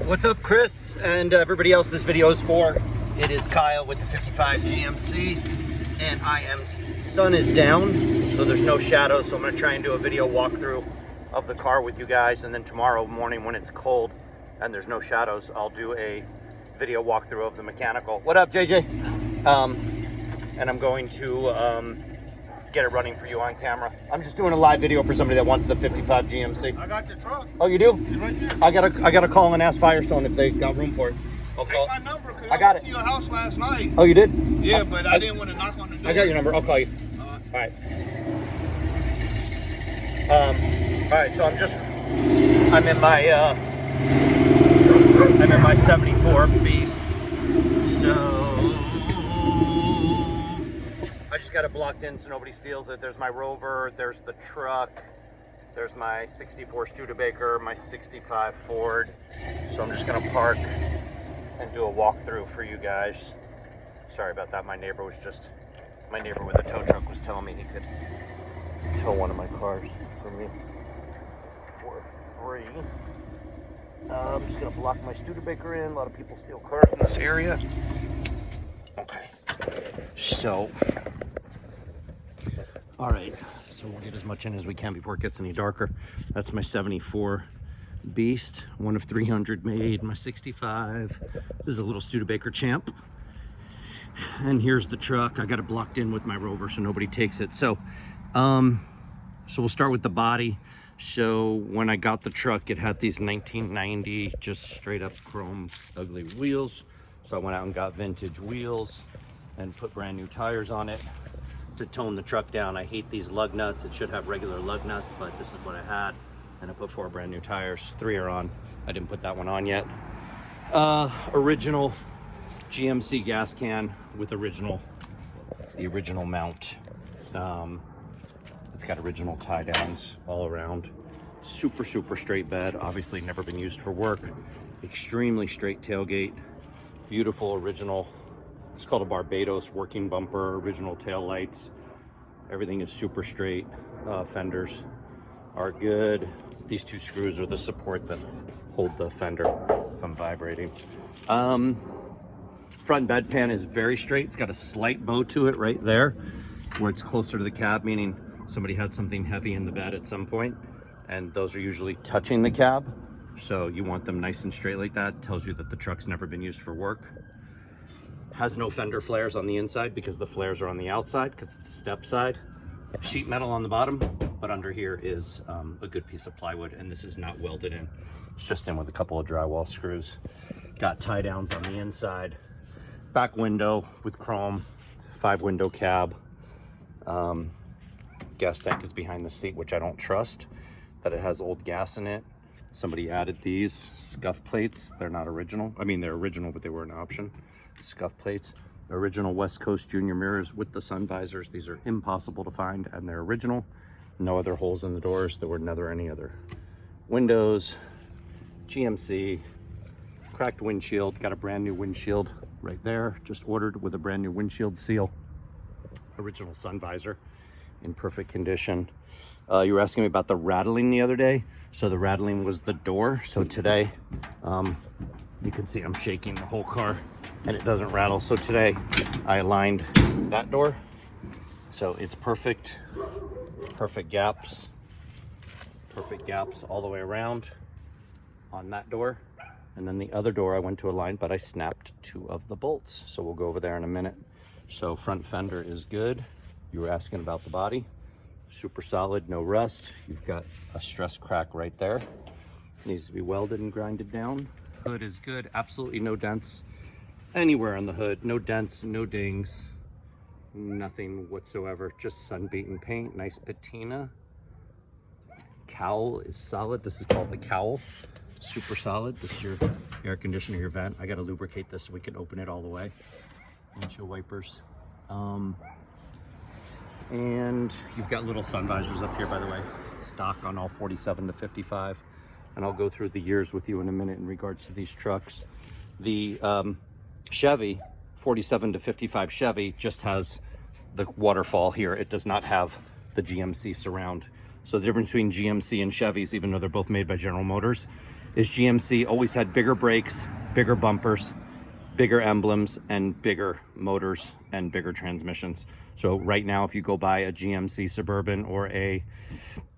What's up, Chris, and everybody else this video is for? It is Kyle with the 55 GMC, and sun is down, so there's no shadows, so I'm going to try and do a video walkthrough of the car with you guys, and then tomorrow morning when it's cold and there's no shadows, I'll do a video walkthrough of the mechanical. What up, JJ? And I'm going to get it running for you on camera. I'm just doing a live video for somebody that wants the 55 GMC. I got your truck. Oh, you do? It's right here. I gotta call and ask Firestone if they got room for it. I'll call. Take my number, because I got went it to your house last night. Oh, you did? Yeah, but I didn't want to knock on the door. I got your number. I'll call you. All right. All right. So I'm in my 74 Beast. So I just got it blocked in so nobody steals it. There's my Rover. There's the truck. There's my 64 Studebaker, my 65 Ford. So I'm just gonna park and do a walkthrough for you guys. Sorry about that. My neighbor with a tow truck was telling me he could tow one of my cars for me for free. I'm just gonna block my Studebaker in. A lot of people steal cars in this area. Okay. So, all right. So we'll get as much in as we can before it gets any darker. That's my 74 Beast, one of 300 made, my 65. This is a little Studebaker Champ. And here's the truck. I got it blocked in with my Rover so nobody takes it. So we'll start with the body. So when I got the truck, it had these 1990 just straight up chrome ugly wheels. So I went out and got vintage wheels and put brand new tires on it to tone the truck down. I hate these lug nuts. It should have regular lug nuts, but this is what I had. And I put 4 brand new tires. 3 are on. I didn't put that one on yet. Original GMC gas can with the original mount. It's got original tie downs all around. Super straight bed. Obviously never been used for work. Extremely straight tailgate. Beautiful original. It's called a Barbados working bumper. Original tail lights. Everything is super straight. Fenders are good. These 2 screws are the support that hold the fender from vibrating. Front bed pan is very straight. It's got a slight bow to it right there where it's closer to the cab, meaning somebody had something heavy in the bed at some point, and those are usually touching the cab. So you want them nice and straight like that. Tells you that the truck's never been used for work. Has no fender flares on the inside because the flares are on the outside because it's a step side. Sheet metal on the bottom, but under here is a good piece of plywood, and this is not welded in. It's just in with a couple of drywall screws. Got tie downs on the inside. Back window with chrome, 5-window cab. Gas tank is behind the seat, which I don't trust that it has old gas in it. Somebody added these scuff plates. They're not original. I mean, they're original, but they were an option. Scuff plates. Original West Coast Junior mirrors with the sun visors. These are impossible to find, and they're original. No other holes in the doors. There were never any other windows. GMC. Cracked windshield. Got a brand new windshield right there. Just ordered with a brand new windshield seal. Original sun visor in perfect condition. You were asking me about the rattling the other day. So the rattling was the door. So today, you can see I'm shaking the whole car and it doesn't rattle. So today I aligned that door. So it's perfect gaps all the way around on that door. And then the other door I went to align, but I snapped 2 of the bolts. So we'll go over there in a minute. So front fender is good. You were asking about the body. Super solid, no rust. You've got a stress crack right there. Needs to be welded and grinded down. Hood is good. Absolutely no dents anywhere on the hood. No dents, no dings, nothing whatsoever. Just sun-beaten paint. Nice patina. Cowl is solid. This is called the cowl. Super solid. This is your air conditioner, your vent. I got to lubricate this so we can open it all the way. Windshield wipers. And you've got little sun visors up here, by the way. Stock on all 47 to 55. And I'll go through the years with you in a minute in regards to these trucks. The Chevy, 47 to 55 Chevy, just has the waterfall here. It does not have the GMC surround. So the difference between GMC and Chevys, even though they're both made by General Motors, is GMC always had bigger brakes, bigger bumpers, bigger emblems, and bigger motors and bigger transmissions. So right now, if you go buy a GMC Suburban or a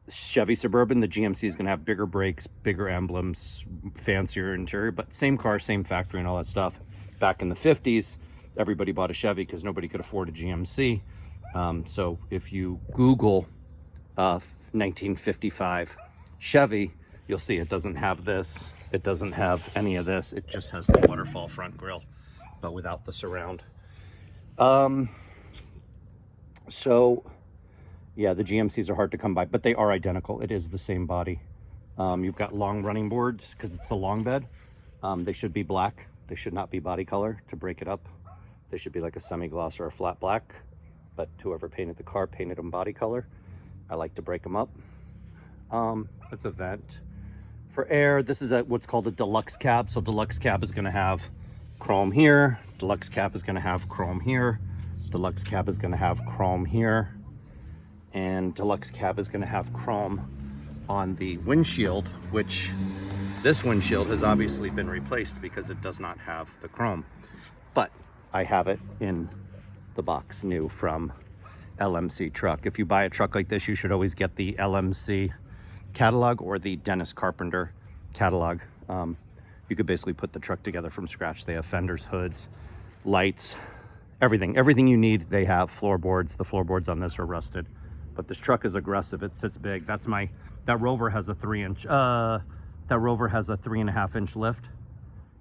Chevy Suburban, the GMC is going to have bigger brakes, bigger emblems, fancier interior, but same car, same factory and all that stuff. Back in the 50s, everybody bought a Chevy because nobody could afford a GMC. So if you Google 1955 Chevy, you'll see it doesn't have this. It doesn't have any of this. It just has the waterfall front grille, but without the surround. So yeah, the GMCs are hard to come by, but they are identical. It is the same body. You've got long running boards because it's a long bed. They should be black. They should not be body color to break it up. They should be like a semi-gloss or a flat black, but whoever painted the car painted them body color. I like to break them up. It's a vent. For air, this is what's called a deluxe cab. So deluxe cab is gonna have chrome here. Deluxe cab is gonna have chrome here. Deluxe cab is gonna have chrome here. And deluxe cab is gonna have chrome on the windshield, which this windshield has obviously been replaced because it does not have the chrome. But I have it in the box new from LMC Truck. If you buy a truck like this, you should always get the LMC catalog or the Dennis Carpenter catalog. You could basically put the truck together from scratch. They have fenders, hoods, lights, everything you need. They have floorboards. The floorboards on this are rusted, but this truck is aggressive. It sits big. That Rover has a 3-inch. That Rover has a 3.5-inch lift,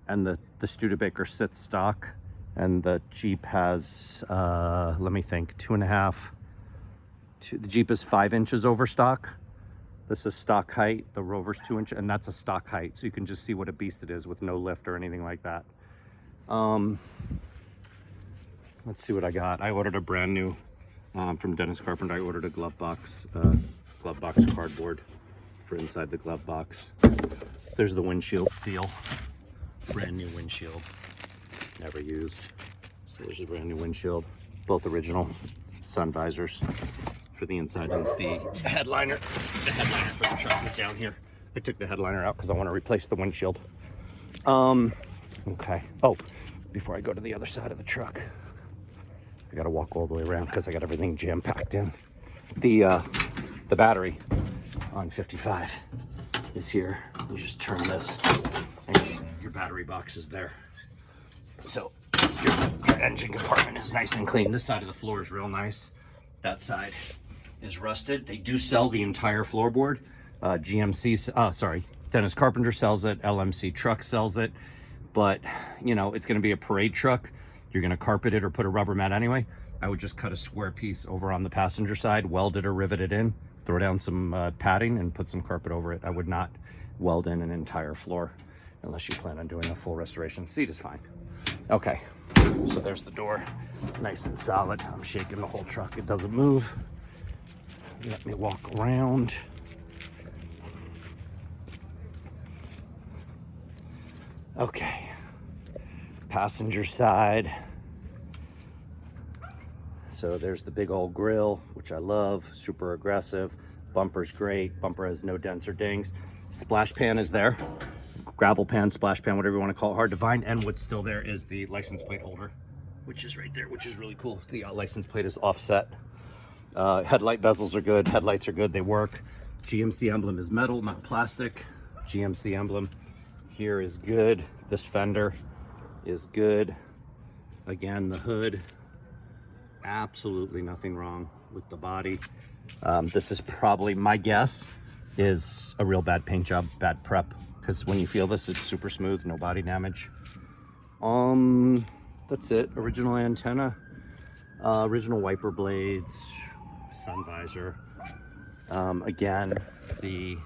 and the Studebaker sits stock, and the Jeep has let me think, 2.5. The Jeep is 5 inches over stock. This is stock height. The Rover's 2 inches, and that's a stock height. So you can just see what a beast it is with no lift or anything like that. Let's see what I got. I ordered a brand new, from Dennis Carpenter. I ordered a glove box cardboard for inside the glove box. There's the windshield seal. Brand new windshield. Never used. So there's a brand new windshield. Both original sun visors for the inside, and the headliner. The headliner for the truck is down here. I took the headliner out because I want to replace the windshield. Okay. Oh, before I go to the other side of the truck, I got to walk all the way around because I got everything jam packed in. The battery on 55 is here. You just turn this, and your battery box is there. So your engine compartment is nice and clean. This side of the floor is real nice. That side is rusted. They do sell the entire floorboard. Dennis Carpenter sells it. LMC Truck sells it. But, you know, it's going to be a parade truck. You're going to carpet it or put a rubber mat anyway. I would just cut a square piece over on the passenger side, weld it or rivet it in, throw down some padding and put some carpet over it. I would not weld in an entire floor unless you plan on doing a full restoration. Seat is fine. Okay, so there's the door, nice and solid. I'm shaking the whole truck, it doesn't move. Let me walk around. Okay, passenger side. So there's the big old grill, which I love, super aggressive. Bumper's great, bumper has no dents or dings. Splash pan is there. Gravel pan, splash pan, whatever you want to call it, hard to find. And what's still there is the license plate holder, which is right there, which is really cool. The license plate is offset. Headlight bezels are good. Headlights are good. They work. GMC emblem is metal, not plastic. GMC emblem here is good. This fender is good. Again, the hood, absolutely nothing wrong with the body. This is probably, my guess, is a real bad paint job, bad prep. Because when you feel this, it's super smooth, no body damage. That's it. Original antenna, original wiper blades, sun visor. Again, the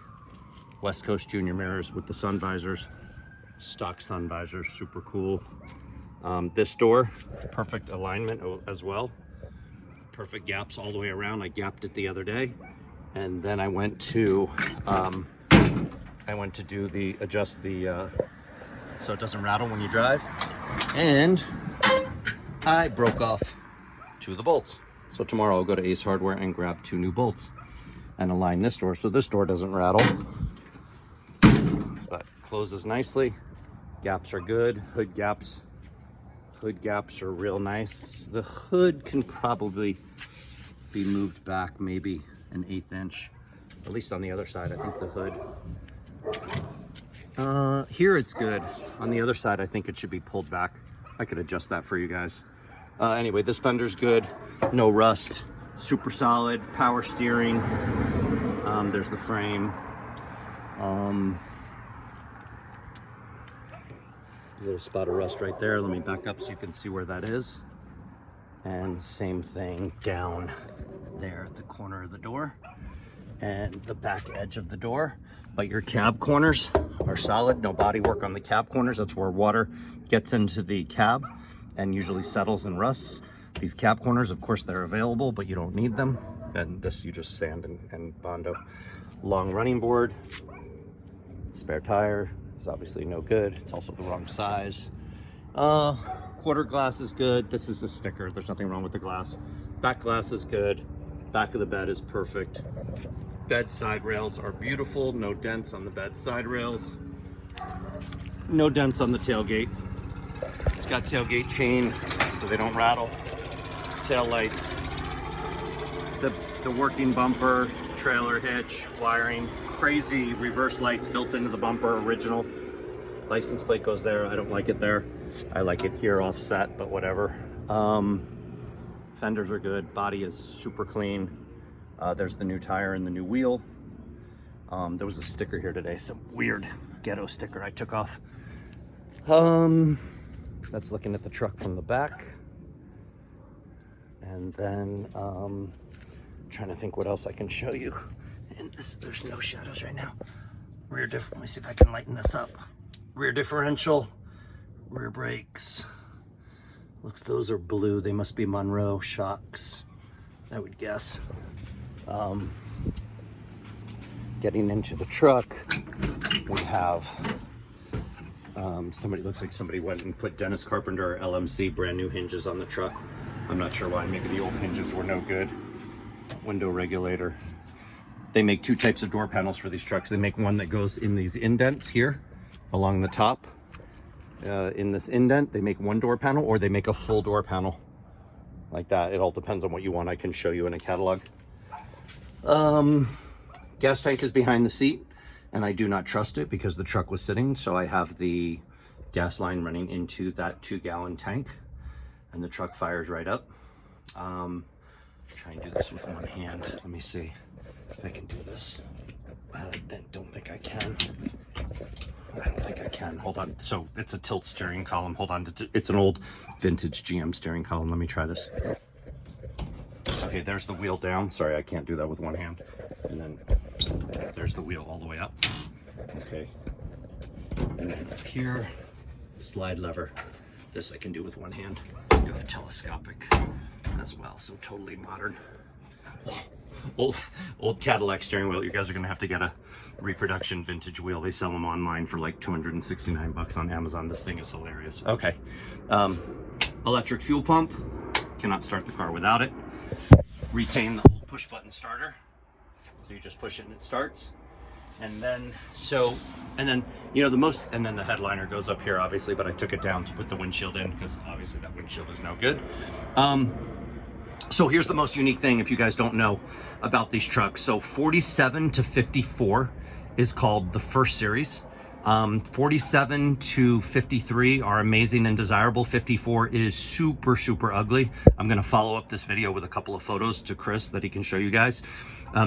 West Coast Junior mirrors with the sun visors, stock sun visors, super cool. This door, perfect alignment as well. Perfect gaps all the way around. I gapped it the other day, and then I went to adjust the so it doesn't rattle when you drive, and I broke off 2 of the bolts. So tomorrow I'll go to Ace Hardware and grab 2 new bolts and align this door so this door doesn't rattle. But closes nicely. Gaps are good. Hood gaps are real nice. The hood can probably be moved back maybe an 1/8 inch, at least on the other side. I think the hood, here it's good. On the other side, I think it should be pulled back. I could adjust that for you guys. Anyway, this fender's good. No rust, super solid, power steering. There's the frame. There's a spot of rust right there. Let me back up so you can see where that is. And same thing down there at the corner of the door and the back edge of the door. But your cab corners are solid. No body work on the cab corners. That's where water gets into the cab and usually settles and rusts. These cab corners, of course, they're available, but you don't need them. And this you just sand and Bondo. Long running board. Spare tire is obviously no good. It's also the wrong size. Quarter glass is good. This is a sticker. There's nothing wrong with the glass. Back glass is good. Back of the bed is perfect. Bed side rails are beautiful. No dents on the bed side rails. No dents on the tailgate. It's got tailgate chain so they don't rattle. Tail lights. The working bumper, trailer hitch, wiring. Crazy reverse lights built into the bumper, original. License plate goes there. I don't like it there. I like it here offset, but whatever. Fenders are good. Body is super clean. There's the new tire and the new wheel. There was a sticker here today, some weird ghetto sticker I took off. That's looking at the truck from the back. And then trying to think what else I can show you. And there's no shadows right now. Rear let me see if I can lighten this up. Rear differential, rear brakes. Looks, those are blue. They must be Monroe shocks, I would guess. Getting into the truck, we have somebody, looks like somebody went and put Dennis Carpenter LMC brand new hinges on the truck. I'm not sure why. Maybe the old hinges were no good. Window regulator. They make two types of door panels for these trucks. They make one that goes in these indents here along the top. In this indent, they make one door panel, or they make a full door panel like that. It all depends on what you want. I can show you in a catalog. Gas tank is behind the seat, and I do not trust it because the truck was sitting. So I have the gas line running into that 2-gallon tank, and the truck fires right up. Try and do this with one hand. Let me see if I can do this. I don't think I can. I don't think I can. Hold on. So it's a tilt steering column. Hold on. It's an old vintage GM steering column. Let me try this. Okay, there's the wheel down. Sorry, I can't do that with one hand. And then there's the wheel all the way up. Okay. And then up here, slide lever. This I can do with one hand. Do a telescopic as well. So totally modern. Old Cadillac steering wheel. You guys are gonna have to get a reproduction vintage wheel. They sell them online for like 269 bucks on Amazon. This thing is hilarious. Okay. Electric fuel pump. Cannot start the car without it. Retain the old push button starter. So you just push it and it starts. And then, you know, and then the headliner goes up here, obviously, but I took it down to put the windshield in because obviously that windshield is no good. So here's the most unique thing, if you guys don't know about these trucks. So 47 to 54 is called the first series. 47 to 53 are amazing and desirable. 54 is super, super ugly. I'm gonna follow up this video with a couple of photos to Chris that he can show you guys.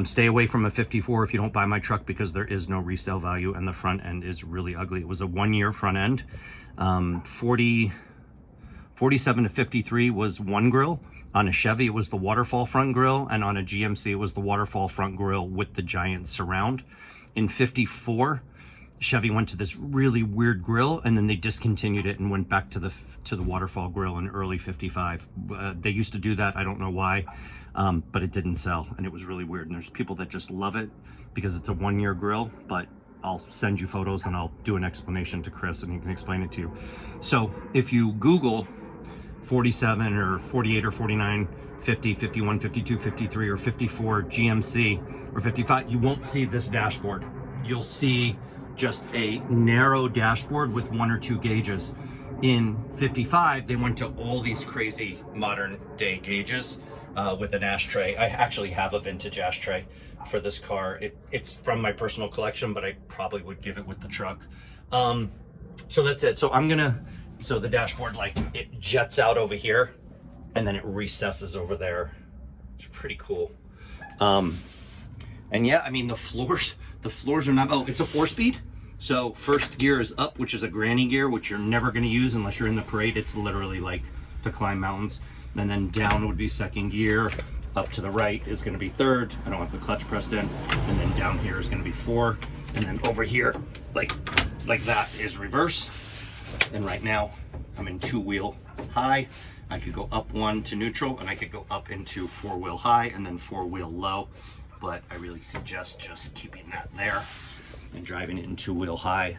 Stay away from a 54 if you don't buy my truck because there is no resale value and the front end is really ugly. It was a 1-year front end. 47 to 53 was one grill. On a Chevy, it was the waterfall front grille, and on a GMC, it was the waterfall front grille with the giant surround. In 54, Chevy went to this really weird grille, and then they discontinued it and went back to the waterfall grille in early 55. They used to do that. I don't know why, but it didn't sell, and it was really weird. And there's people that just love it because it's a 1-year grill, but I'll send you photos and I'll do an explanation to Chris and he can explain it to you. So if you Google 47 or 48 or 49, 50, 51, 52, 53, or 54 GMC or 55, you won't see this dashboard. You'll see just a narrow dashboard with 1 or 2 gauges. In 55, they went to all these crazy modern day gauges with an ashtray. I actually have a vintage ashtray for this car. It's from my personal collection, but I probably would give it with the truck. So that's it. So so the dashboard, like, it jets out over here and then it recesses over there. It's pretty cool. And yeah, I mean, the floors are not, oh, it's a 4-speed. So first gear is up, which is a granny gear, which you're never going to use unless you're in the parade. It's literally like to climb mountains. And then down would be second gear. Up to the right is going to be third. I don't have the clutch pressed in. And then down here is going to be 4. And then over here, like that, is reverse. And right now I'm in 2-wheel high. I could go up 1 to neutral, and I could go up into 4-wheel high and then 4-wheel low. But I really suggest just keeping that there and driving it in 2-wheel high.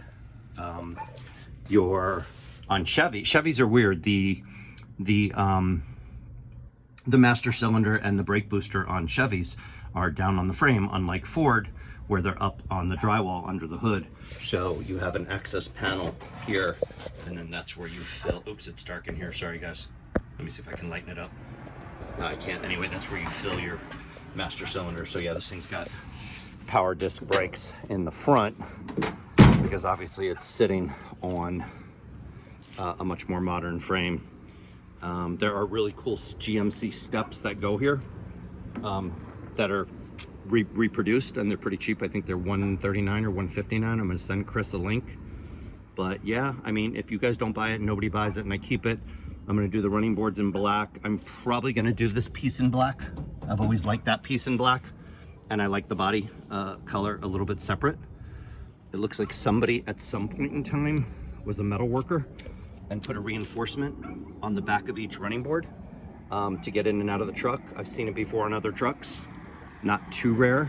You're on Chevys are weird. The master cylinder and the brake booster on Chevys are down on the frame, unlike Ford, where they're up on the drywall under the hood. So you have an access panel here, and then that's where you fill. Oops, it's dark in here. Sorry, guys. Let me see if I can lighten it up. No, I can't. Anyway, that's where you fill your master cylinder. So yeah, this thing's got power disc brakes in the front because obviously it's sitting on a much more modern frame. There are really cool GMC steps that go here that are reproduced, and they're pretty cheap. I think they're $139 or $159. I'm going to send Chris a link. But yeah, I mean, if you guys don't buy it, nobody buys it, and I keep it. I'm going to do the running boards in black. I'm probably going to do this piece in black. I've always liked that piece in black. And I like the body color a little bit separate. It looks like somebody at some point in time was a metal worker and put a reinforcement on the back of each running board to get in and out of the truck. I've seen it before on other trucks, not too rare.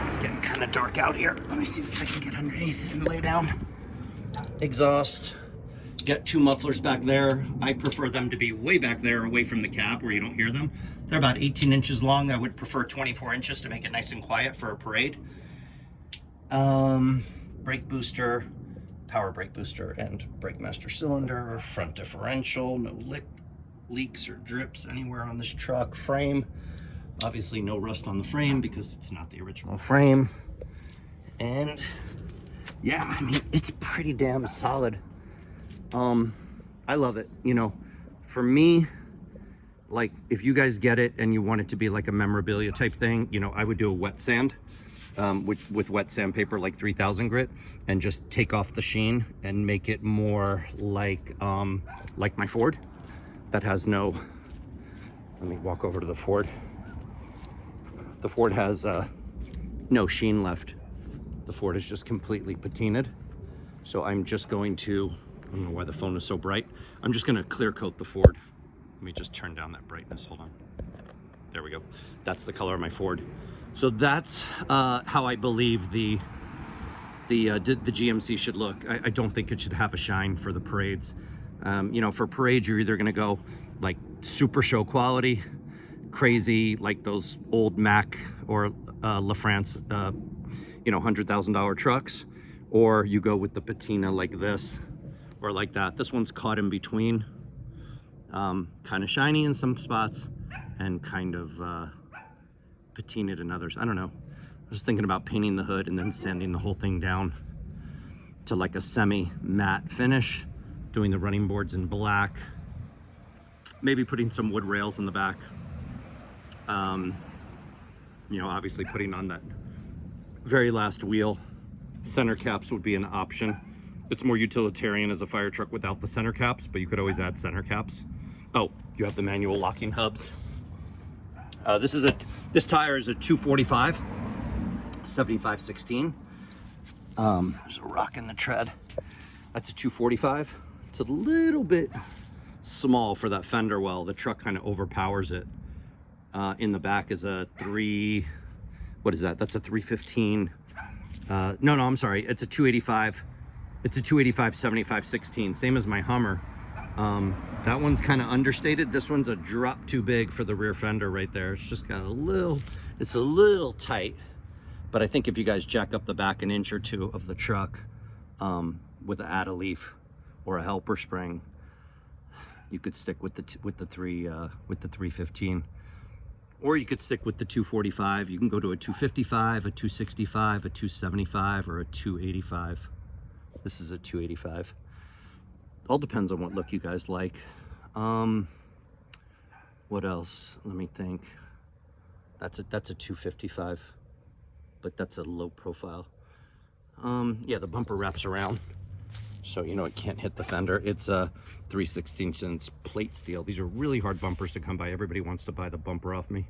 It's getting kind of dark out here. Let me see if I can get underneath and lay down. Exhaust. Get 2 mufflers back there. I prefer them to be way back there away from the cab where you don't hear them. They're about 18 inches long. I would prefer 24 inches to make it nice and quiet for a parade. Brake booster, power brake booster and brake master cylinder, front differential, no leaks or drips anywhere on this truck. Frame, obviously no rust on the frame because it's not the original frame. And yeah, I mean, it's pretty damn solid. I love it. You know, for me, like, if you guys get it and you want it to be like a memorabilia type thing, you know, I would do a wet sand with wet sandpaper, like 3000 grit, and just take off the sheen and make it more like my Ford that has no, let me walk over to the Ford. The Ford has no sheen left. The Ford is just completely patinaed. So I'm just going to, I don't know why the phone is so bright. I'm just gonna clear coat the Ford. Let me just turn down that brightness, hold on. There we go. That's the color of my Ford. So that's how I believe the GMC should look. I don't think it should have a shine for the parades. You know, for parades, you're either gonna go like super show quality, crazy, like those old Mac or La France, you know, $100,000 trucks, or you go with the patina like this or like that. This one's caught in between, kind of shiny in some spots and kind of patinaed in others. I don't know. I was thinking about painting the hood and then sanding the whole thing down to like a semi-matte finish, doing the running boards in black, maybe putting some wood rails in the back. You know, obviously putting on that very last wheel. Center caps would be an option. It's more utilitarian as a fire truck without the center caps, but you could always add center caps. Oh, you have the manual locking hubs. This tire is a 245, 75/16. There's a rock in the tread. That's a 245. It's a little bit small for that fender well. The truck kind of overpowers it. In the back is a what is that? That's a 315. No, I'm sorry. It's a 285. It's a 285 75/16, same as my Hummer. That one's kind of understated. This one's a drop too big for the rear fender right there. It's just got it's a little tight. But I think if you guys jack up the back an inch or two of the truck with an add-a-leaf or a helper spring, you could stick with the 315, or you could stick with the 245. You can go to a 255, a 265, a 275, or a 285. This is a 285. All depends on what look you guys like. What else? Let me think. That's a 255, but that's a low profile. Yeah, the bumper wraps around, so you know it can't hit the fender. It's a 3/16" plate steel. These are really hard bumpers to come by. Everybody wants to buy the bumper off me,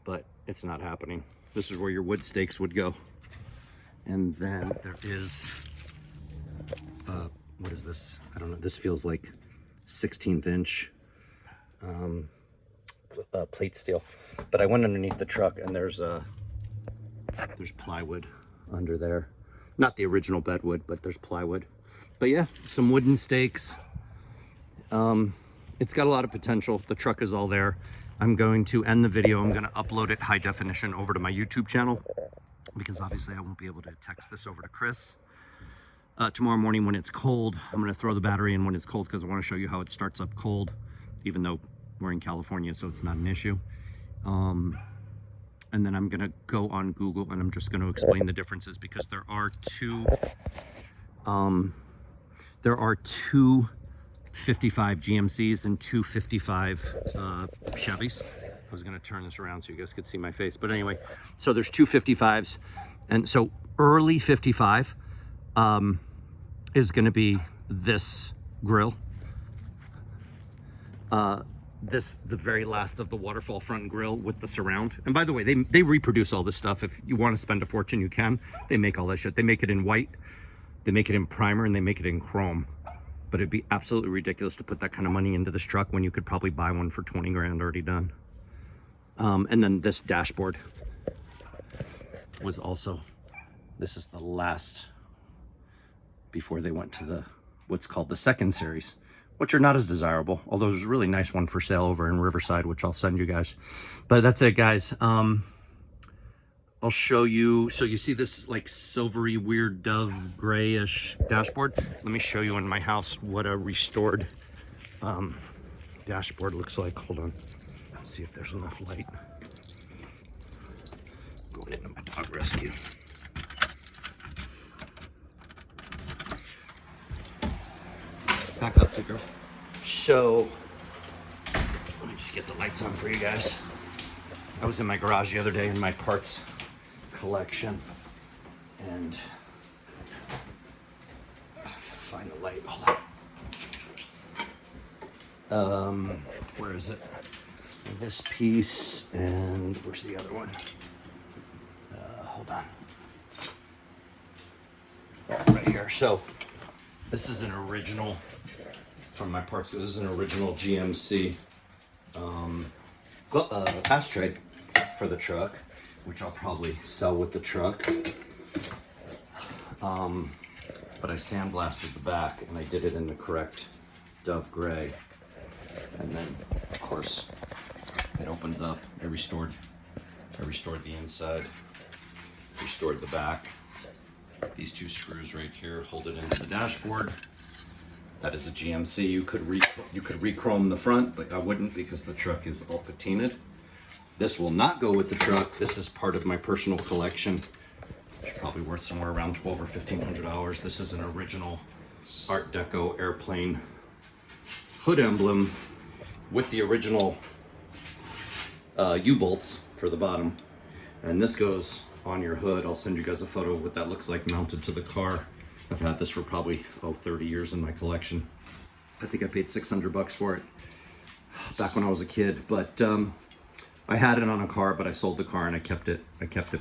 but it's not happening. This is where your wood stakes would go. And then there is, what is this? I don't know. This feels like 16th inch plate steel. But I went underneath the truck, and there's plywood under there. Not the original bedwood, but there's plywood. But yeah, some wooden stakes. It's got a lot of potential. The truck is all there. I'm going to end the video. I'm going to upload it high definition over to my YouTube channel, because obviously I won't be able to text this over to Chris. Tomorrow morning when it's cold, I'm going to throw the battery in when it's cold, because I want to show you how it starts up cold, even though we're in California, so it's not an issue. And then I'm going to go on Google and I'm just going to explain the differences, because there are two 55 GMCs and 255 Chevys. I was going to turn this around so you guys could see my face, but anyway, so there's 255s, and so early 55 is going to be this grill, the very last of the waterfall front grill with the surround. And by the way, they reproduce all this stuff. If you want to spend a fortune, you can. They make all that shit. They make it in white, they make it in primer, and they make it in chrome. But it'd be absolutely ridiculous to put that kind of money into this truck when you could probably buy one for 20 grand already done. And then this dashboard was also, this is the last before they went to the what's called the second series, which are not as desirable, although there's a really nice one for sale over in Riverside, which I'll send you guys. But that's it, guys. I'll show you. So you see this like silvery, weird dove grayish dashboard? Let me show you in my house what a restored dashboard looks like. Hold on. Let's see if there's enough light. Going into my dog rescue. Back up there, girl. So, let me just get the lights on for you guys. I was in my garage the other day in my parts collection, and find the light. Hold on. Where is it? This piece, and where's the other one? Hold on. Right here. So, this is an original from my parts. This is an original GMC ashtray for the truck, which I'll probably sell with the truck. But I sandblasted the back, and I did it in the correct dove gray. And then, of course, it opens up. I restored the inside, restored the back. These two screws right here hold it into the dashboard. That is a GMC. You could re-chrome the front, but I wouldn't, because the truck is all patinaed. This will not go with the truck. This is part of my personal collection. It's probably worth somewhere around $1,200 or $1,500. This is an original Art Deco airplane hood emblem with the original U-bolts for the bottom. And this goes on your hood. I'll send you guys a photo of what that looks like mounted to the car. I've had this for probably 30 years in my collection. I think I paid $600 for it back when I was a kid. But I had it on a car, but I sold the car and I kept it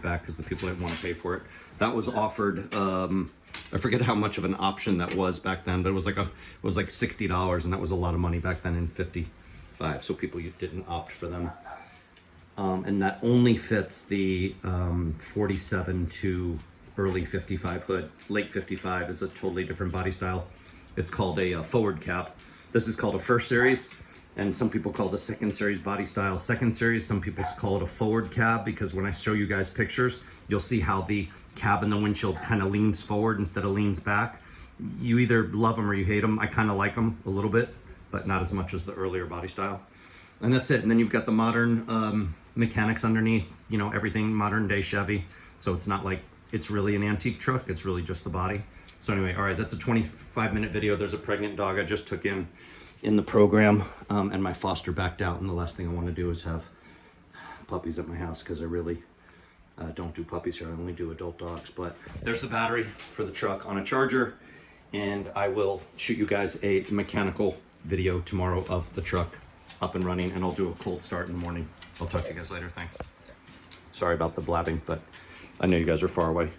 back because the people didn't want to pay for it. That was offered. I forget how much of an option that was back then, but it was like $60, and that was a lot of money back then in '55. So people didn't opt for them. And that only fits the 47 to early 55 hood. Late 55 is a totally different body style. It's called a forward cap. This is called a first series, and some people call the second series body style second series. Some people call it a forward cab, because when I show you guys pictures, you'll see how the cab and the windshield kind of leans forward instead of leans back. You either love them or you hate them. I kind of like them a little bit, but not as much as the earlier body style. And that's it. And then you've got the modern mechanics underneath, you know, everything modern day Chevy. So it's not like it's really an antique truck. It's really just the body. So anyway, all right, that's a 25-minute video. There's a pregnant dog I just took in the program, and my foster backed out. And the last thing I want to do is have puppies at my house, because I really don't do puppies here. I only do adult dogs. But there's the battery for the truck on a charger, and I will shoot you guys a mechanical video tomorrow of the truck up and running, and I'll do a cold start in the morning. I'll talk to you guys later. Thanks. Sorry about the blabbing, but I know you guys are far away.